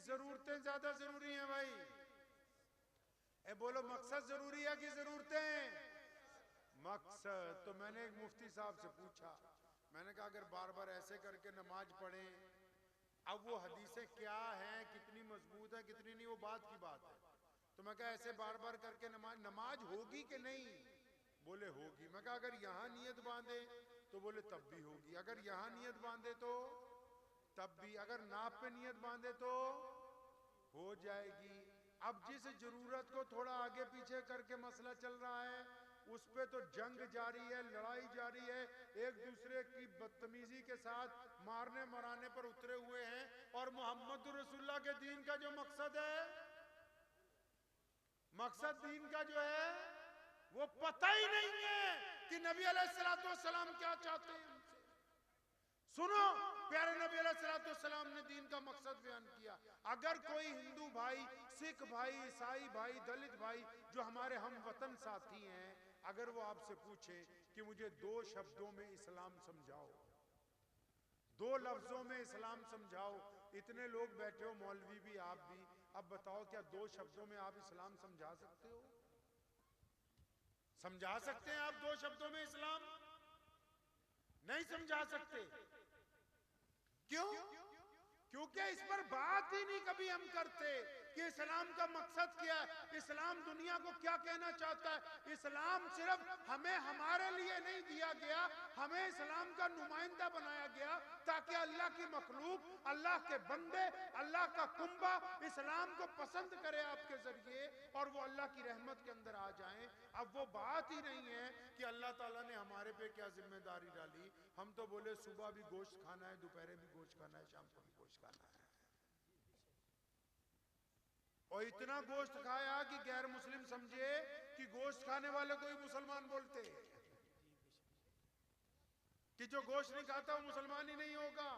जरूरतें ज्यादा जरूरी हैं भाई? बोलो मकसद जरूरी है कि जरूरतें? मकसद। तो मैंने एक मुफ्ती साहब से पूछा, मैंने कहा अगर बार बार ऐसे करके नमाज पढ़ें, अब वो हदीसें क्या हैं, कितनी मजबूत है कितनी नहीं, वो बात की बात है। तो मैं कहा ऐसे बार बार करके नमाज होगी कि नहीं? बोले होगी। मैं कहा अगर यहां नियत बांधे तो बोले तब भी होगी, अगर यहां नियत बांधे तो तब भी, अगर नाप पे नियत बांधे तो हो जाएगी। अब जिस जरूरत को थोड़ा आगे पीछे करके मसला चल रहा है, उस पे तो जंग जारी है, लड़ाई जारी है, एक दूसरे की बदतमीजी के साथ मारने मराने पर उतरे हुए हैं। और मोहम्मद रसूलुल्लाह के दीन का जो मकसद है, मकसद दीन का जो है, वो पता ही नहीं है कि नबी अलैहिस्सलाम क्या चाहते हैं हमसे। सुनो, प्यारे नबी अलैहिस्सलाम ने दीन का मकसद बयान किया। अगर कोई हिंदू भाई, सिख भाई, ईसाई भाई, दलित भाई जो हमारे हम वतन साथी हैं, अगर वो आपसे पूछे कि मुझे 2 शब्दों में इस्लाम समझाओ, 2 लफ्जों में इस्लाम समझाओ, इतने लोग बैठे हो, मौलवी भी आप भी, अब बताओ क्या 2 शब्दों में आप इस्लाम समझा सकते हो? समझा सकते हैं आप 2 शब्दों में इस्लाम? नहीं समझा सकते। क्यों? क्योंकि इस पर बात ही नहीं कभी हम करते कि इस्लाम का मकसद क्या है, इस्लाम दुनिया को क्या कहना चाहता है। इस्लाम सिर्फ हमें हमारे लिए नहीं दिया गया, हमें इस्लाम का नुमाइंदा बनाया गया ताकि अल्लाह की मखलूक, अल्लाह के बंदे, अल्लाह का कुंबा इस्लाम को पसंद करे आपके जरिए, और वो अल्लाह की रहमत के अंदर आ जाएं। अब वो बात ही नहीं है कि अल्लाह ताला ने हमारे पे क्या जिम्मेदारी डाली। हम तो बोले सुबह भी गोश्त खाना है, दोपहर भी गोश्त खाना है, शाम को भी गोश्त खाना है, और इतना गोश्त खाया कि गैर मुस्लिम समझे कि गोश्त खाने वाले को ही मुसलमान बोलते हैं, कि जो गोश्त नहीं खाता वो मुसलमान ही नहीं होगा।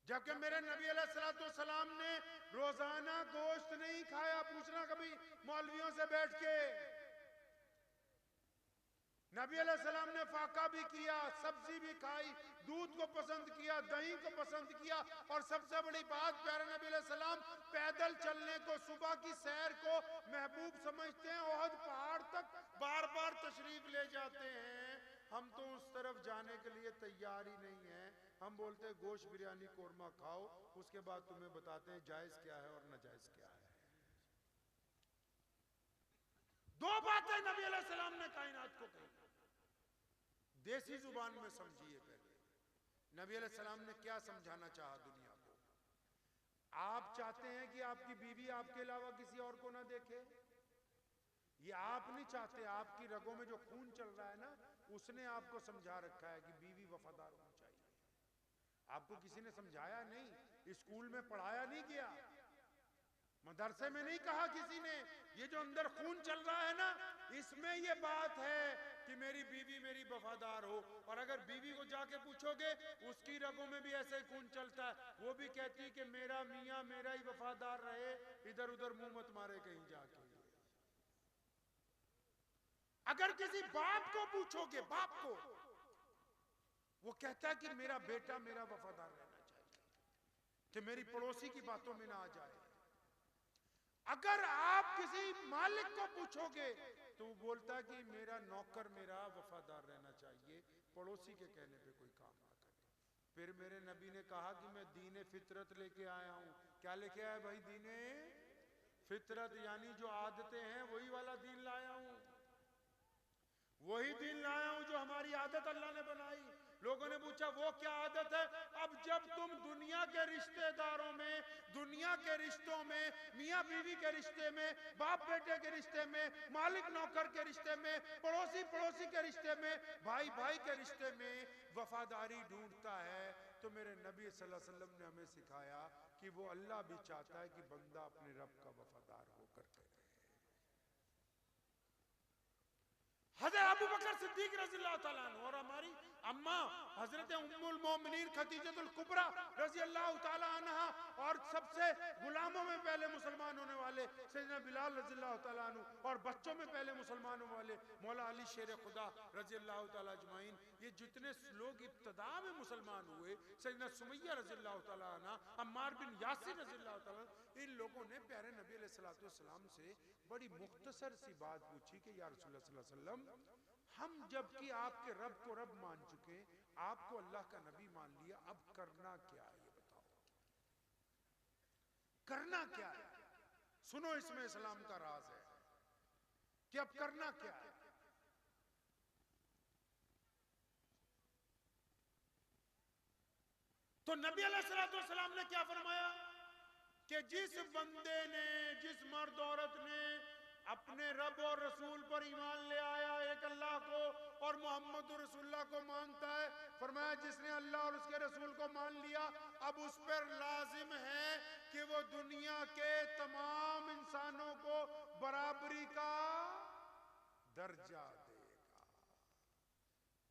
जबकि मेरे नबी अलैहिस्सलाम ने रोजाना गोश्त नहीं खाया। पूछना कभी मौलवियों से बैठ के, नबी अलैहिस्सलाम ने फाका भी किया, सब्जी भी खाई, दूध को पसंद किया, दही को पसंद किया, और सबसे बड़ी बात, प्यारे नबी अलैहिस्सलाम पैदल चलने को, सुबह की सैर को महबूब समझते हैं। ओहद पहाड़ तक बार बार तशरीफ ले जाते हैं। हम तो उस तरफ जाने के लिए तैयार ही नहीं है। हम बोलते हैं गोश्त बिरयानी कोरमा खाओ, उसके बाद तुम्हें बताते हैं जायज क्या है और नाजायज क्या है। 2 बातें नबी अलैहिस्सलाम ने कायनात को कही, देसी जुबान में समझिए। पहले नबी अलैहिस्सलाम ने क्या समझाना चाहा दुनिया को? आप चाहते हैं कि आपकी बीवी आपके अलावा किसी और को ना देखे? ये आप नहीं चाहते, आपकी रगों में जो खून चल रहा है ना, उसने आपको समझा रखा है कि बीवी वफादार होनी चाहिए। आपको किसी ने समझाया नहीं, स्कूल में पढ़ाया नहीं गया, मदरसे में नहीं कहा किसी ने। ये जो अंदर खून चल रहा है ना, इसमें ये बात है कि मेरी बीवी मेरी वफादार हो। और अगर बीवी को जाके पूछोगे, उसकी रगों में भी ऐसे ही खून चलता है, वो भी कहती है कि मेरा मियां मेरा ही वफादार रहे, इधर उधर मुंह मत मारे कहीं जाके। अगर किसी बाप को पूछोगे, बाप को, वो कहता है कि मेरा बेटा मेरा वफादार रहना चाहिए, कि मेरी पड़ोसी की बातों में ना आ जाए। अगर आप किसी मालिक को पूछोगे तो वो बोलता है कि मेरा नौकर मेरा वफादार रहना चाहिए, पड़ोसी के कहने पे कोई काम ना करे। फिर मेरे नबी ने कहा कि मैं दीने फितरत लेके आया हूं। क्या लेके आया भाई? दीने फितरत, यानी जो आदतें हैं वही वाला दीन लाया हूं, वही दीन लाया हूं जो हमारी आदत अल्लाह ने बनाई। लोगों ने पूछा वो क्या आदत है? अब जब तुम दुनिया के रिश्तेदारों में, दुनिया के रिश्तों में, मियां बीवी के रिश्ते में, बाप बेटे के रिश्ते में, मालिक नौकर के रिश्ते में, पड़ोसी पड़ोसी के रिश्ते में, भाई भाई के रिश्ते में वफादारी ढूंढता है, तो मेरे नबी सल्लल्लाहु अलैहि वसल्लम ने हमें सिखाया कि वो अल्लाह भी चाहता है कि बंदा अपने रब का वफादार होकर के रहे। हज़रत अबू बकर सिद्दीक रज़ियल्लाहु ताला अन्हु और हमारी अम्मा हजरत उम्मुल मोमिनीन खदीजतुल कुबरा रज़ियल्लाहु ताला अन्हा, और सबसे गुलामों में पहले मुसलमान होने वाले सैयदना बिलाल रज़ियल्लाहु ताला अन्हु, और बच्चों में पहले मुसलमान होने वाले मौला अली शेर खुदा रज़ियल्लाहु ताला अजमाइन, ये जितने लोग इब्तिदा में मुसलमान हुए, सैयदना सुमैया रज़ियल्लाहु ताला अन्हा, अम्मार बिन यासिर रज़ियल्लाहु ताला, इन लोगों ने प्यारे नबी अलैहिस्सलाम से बड़ी मुख्तसर सी बात पूछी कि या रसूलुल्लाह सल्लल्लाहु अलैहि वसल्लम, हम जबकि आपके रब को रब मान चुके, आपको अल्लाह का नबी मान लिया, अब करना क्या है ये बताओ, करना क्या है? सुनो, इसमें इस्लाम का राज है कि अब करना क्या है। तो नबी अलैहिस्सलाम ने क्या फरमाया कि जिस बंदे ने, जिस मर्द औरत ने अपने रब और रसूल पर ईमान ले आया, एक अल्लाह को और मोहम्मद रसूलुल्लाह को मानता है, फरमाया जिसने अल्लाह और उसके रसूल को मान लिया, अब उस पर लाजिम है कि वो दुनिया के तमाम इंसानों को बराबरी का दर्जा देगा।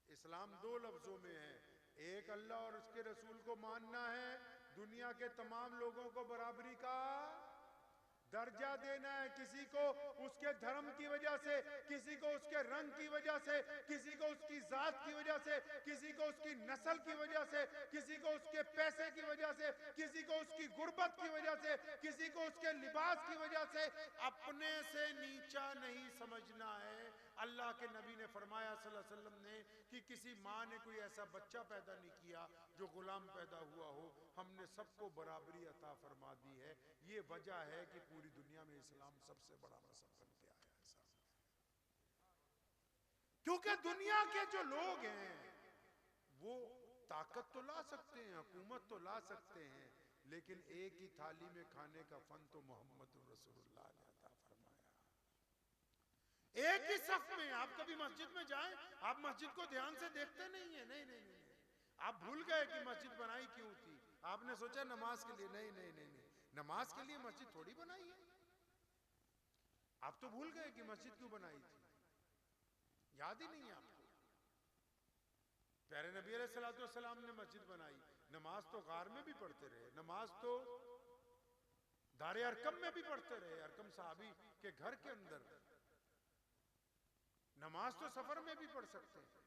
इस्लाम दो लफ्जों में है, एक अल्लाह और उसके रसूल को मानना है, दुनिया के तमाम लोगों को बराबरी का दर्जा देना है। किसी को उसके धर्म की वजह से, किसी को उसके रंग की वजह से, किसी को उसकी जात की वजह से, किसी को उसकी नस्ल की वजह से, किसी को उसके पैसे की वजह से, किसी को उसकी गुर्बत की वजह से, किसी को उसके लिबास की वजह से अपने से नीचा नहीं समझना है। अल्लाह के नबी ने फरमाया सल्लल्लाहु अलैहि वसल्लम ने कि किसी माँ ने कोई ऐसा बच्चा पैदा नहीं किया जो गुलाम पैदा हुआ हो, हमने सबको बराबरी अता फरमा दी है। ये वजह है कि पूरी दुनिया में इस्लाम सबसे बड़ा मजहब बन के आया है साहब। क्योंकि दुनिया के जो लोग हैं वो ताकत तो ला सकते हैं, हुकूमत तो ला सकते हैं, लेकिन एक ही थाली में खाने का फन तो मोहम्मद रसूलुल्लाह ने अता फरमाया। एक ही सफ में, आप कभी मस्जिद में जाएं, आप मस्जिद को ध्यान से देखते नहीं है, नहीं नहीं नहीं, आप भूल गए कि मस्जिद बनाई क्यों थी। आपने सोचा नमाज के लिए, नहीं नहीं नहीं नहीं, नमाज के लिए मस्जिद थोड़ी बनाई है। आप तो भूल गए कि मस्जिद क्यों बनाई थी, याद ही नहीं है आपको। प्यारे नबी अलैहिस्सलाम ने मस्जिद बनाई, नमाज तो गार में भी पढ़ते रहे, नमाज तो दारे अरकम में भी पढ़ते रहे, अरकम साहबी के घर के अंदर। नमाज तो सफर में भी पढ़ सकते हैं।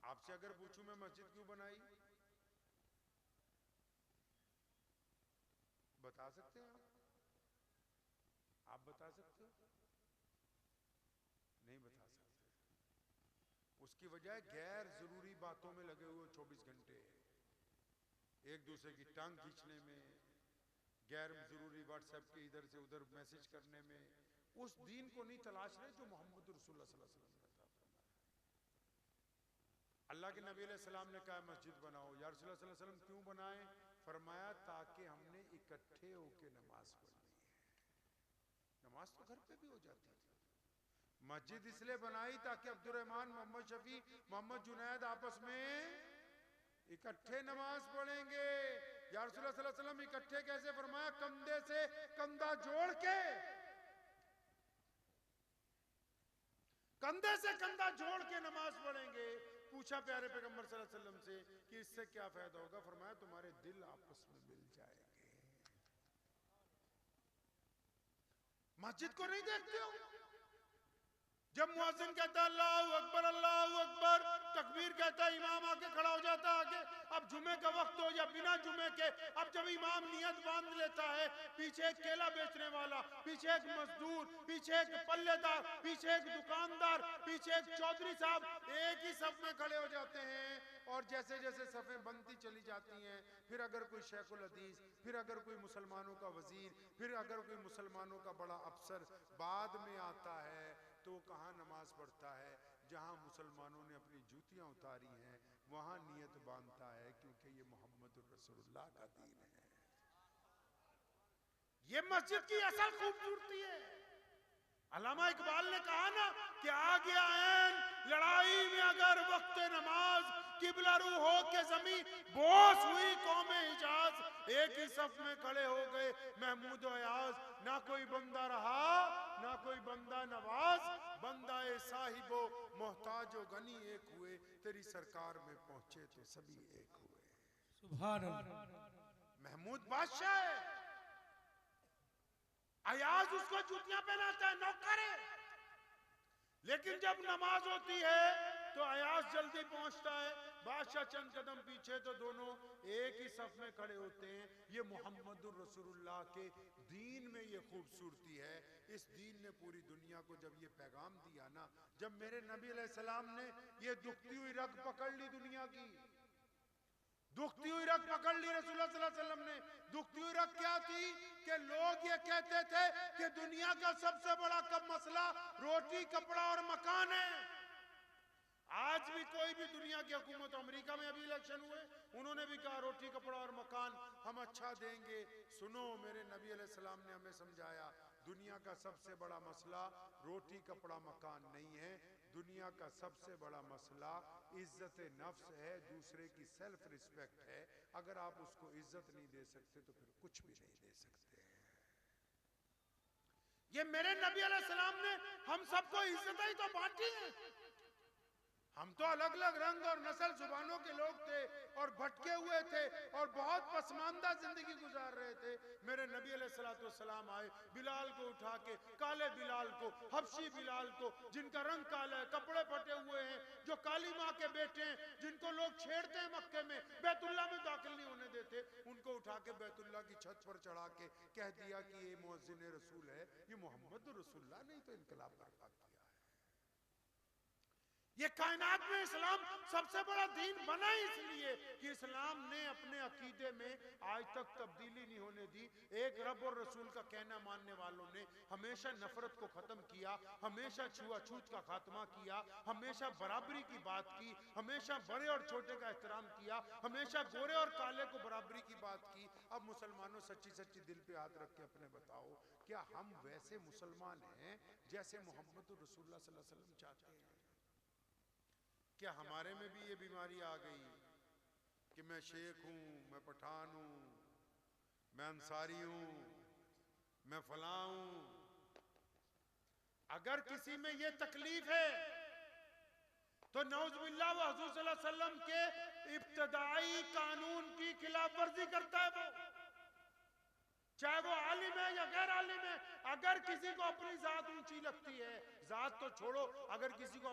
आपसे अगर पूछूं मैं मस्जिद क्यों बनाई, बता सकते हैं आप बता सकते हो? नहीं बता सकते। उसकी वजह गैर जरूरी बातों में लगे हुए 24 घंटे, एक दूसरे की टांग खींचने में, गैर जरूरी व्हाट्सएप के इधर से उधर मैसेज करने में, उस दीन को नहीं तलाश रहे जो मोहम्मद रसूलुल्लाह सल्लल्लाहु अलैहि वसल्लम ने अता फरमाया। अल्लाह के नबी अलैहि सलाम ने कहा मस्जिद बनाओ, या रसूलुल्लाह सल्लल्लाहु अलैहि वसल्लम क्यों बनाए? फरमाया ताकि हमने इकट्ठे होकर नमाज पढ़नी है। नमाज तो घर पे भी हो जाती थी, मस्जिद इसलिए बनाई ताकि अब्दुर्रहमान, मोहम्मद शफी, मोहम्मद जुनैद आपस में इकट्ठे नमाज पढ़ेंगे। या रसूलुल्लाह सल्लल्लाहु अलैहि वसल्लम इकट्ठे कैसे? फरमाया कंधे से कंधा जोड़ के, कंधे से कंधा जोड़ के नमाज पढ़ेंगे। पूछा प्यारे पैगंबर सल्लल्लाहु अलैहि वसल्लम से कि इससे क्या फायदा होगा? फरमाया तुम्हारे दिल आपस में मिल जाएंगे। मस्जिद को नहीं देखते हो? जब मुअज्जिन कहता है अल्लाहू अकबर, अल्लाहू अकबर, तकबीर कहता है, इमाम आके खड़ा हो जाता है आगे। अब जुमे का वक्त हो या बिना जुमे के, अब जब इमाम नियत बांध लेता है, पीछे एक केला बेचने वाला, पीछे एक मजदूर, पीछे एक पल्लेदार, पीछे एक दुकानदार, पीछे एक चौधरी साहब, एक ही सफ में खड़े हो जाते हैं। और जैसे जैसे सफें बनती चली जाती हैं, फिर अगर कोई शेखुल हदीस, फिर अगर कोई मुसलमानों का वजीर, फिर अगर कोई मुसलमानों का बड़ा अफसर बाद में आता है, तो कहाँ नमाज पढ़ता है? जहाँ मुसलमानों ने अपनी जूतियां उतारी हैं वहां नियत बांधता है, क्योंकि ये मोहम्मद रसूलुल्लाह का दीन है। ये मस्जिद की असल खूबसूरती है। अल्लामा इकबाल ने कहा ना कि आ गया ऐन लड़ाई में अगर वक्त नमाज, किबला रू हो के जमी बोस हुई कौम हिजाज, एक ही सफ में खड़े हो गए महमूद अयाज, ना कोई बंदा रहा ना कोई बंदा नवाज, बंदा ए साहिबो मोहताजो गनी एक हुए, तेरी सरकार में पहुंचे तो सभी एक हुए। सुभान अल्लाह। महमूद बादशाह है, अयाज उसको जूतियां पहनाता है, नौकर है, लेकिन जब नमाज होती है तो अयास जल्दी पहुंचता है, बादशाह चंद कदम पीछे तो दोनों एक ही सफ में खड़े होते हैं। ये मोहम्मदुर रसूलुल्लाह के दीन में ये खूबसूरती है। इस दीन ने पूरी दुनिया को जब ये पैगाम दिया ना, जब मेरे नबी अलैहिस्सलाम ने ये दुखती हुई रग पकड़ ली दुनिया की, दुखती हुई रग पकड़ ली रसूलुल्लाह सल्लल्लाहु अलैहि वसल्लम ने। दुखती हुई रग क्या थी कि लोग ये कहते थे कि दुनिया का सबसे बड़ा कब मसला रोटी कपड़ा और मकान है। आज भी कोई भी दुनिया की हुकूमत, अमेरिका में अभी इलेक्शन हुए, उन्होंने भी कहा रोटी कपड़ा और मकान हम अच्छा देंगे। सुनो, मेरे नबी अलैहिस्सलाम ने हमें समझाया दुनिया का सबसे बड़ा मसला रोटी कपड़ा मकान नहीं है। दुनिया का सबसे बड़ा मसला इज्जत नफ्स है, दूसरे की सेल्फ रिस्पेक्ट है। अगर आप उसको इज्जत नहीं दे सकते तो फिर कुछ भी नहीं दे सकते। ये मेरे नबी अलैहिस्सलाम ने हम सबको इज्जत ही तो बांटी है। हम तो अलग अलग रंग और नस्ल जुबानों के लोग थे और भटके हुए थे और बहुत पसमानदा जिंदगी गुजार रहे थे। मेरे नबी अलैहिस्सलाम आए, बिलाल को उठा के, काले बिलाल को, हबशी बिलाल को, जिनका रंग काला है, कपड़े फटे हुए हैं, जो काली माँ के बेटे हैं, जिनको लोग छेड़ते हैं मक्के में, बैतुल्ला में दाखिल नहीं होने देते, उनको उठा के बैतुल्ला की छत पर चढ़ा के कह दिया कि ये मुअज्जिन रसूल है, ये मोहम्मद रसूलुल्लाह ने तो इनकलाब बर्पा किया है। ये कायनात में इस्लाम सबसे बड़ा दीन बना इसलिए कि इस्लाम ने अपने अकीदे में आज तक तब्दीली नहीं होने दी। एक रब और रसूल का कहना मानने वालों ने हमेशा नफरत को खत्म किया, हमेशा छुआछूत का खात्मा किया, हमेशा बराबरी की बात की, हमेशा बड़े और छोटे का एहतराम किया, हमेशा गोरे और काले को बराबरी की बात की। अब मुसलमानों सच्ची सच्ची दिल पे हाथ रख के अपने बताओ, क्या हम वैसे मुसलमान हैं जैसे मोहम्मद रसूलुल्लाह सल्लल्लाहु अलैहि वसल्लम चाहते हैं? क्या हमारे में भी ये बीमारी आ गई कि मैं शेख हूं, मैं पठान हूं, मैं अंसारी हूं, मैं फलां हूं? अगर किसी में ये तकलीफ है तो नौजुबिल्लाह व हुजूर सल्लल्लाहु अलैहि वसल्लम के इब्तदाई कानून की खिलाफ वर्जी करता है वो, चाहे वो आलिम है या गैर आलिम है। अगर किसी को अपनी जात ऊंची लगती है, जात तो छोड़ो, अगर किसी को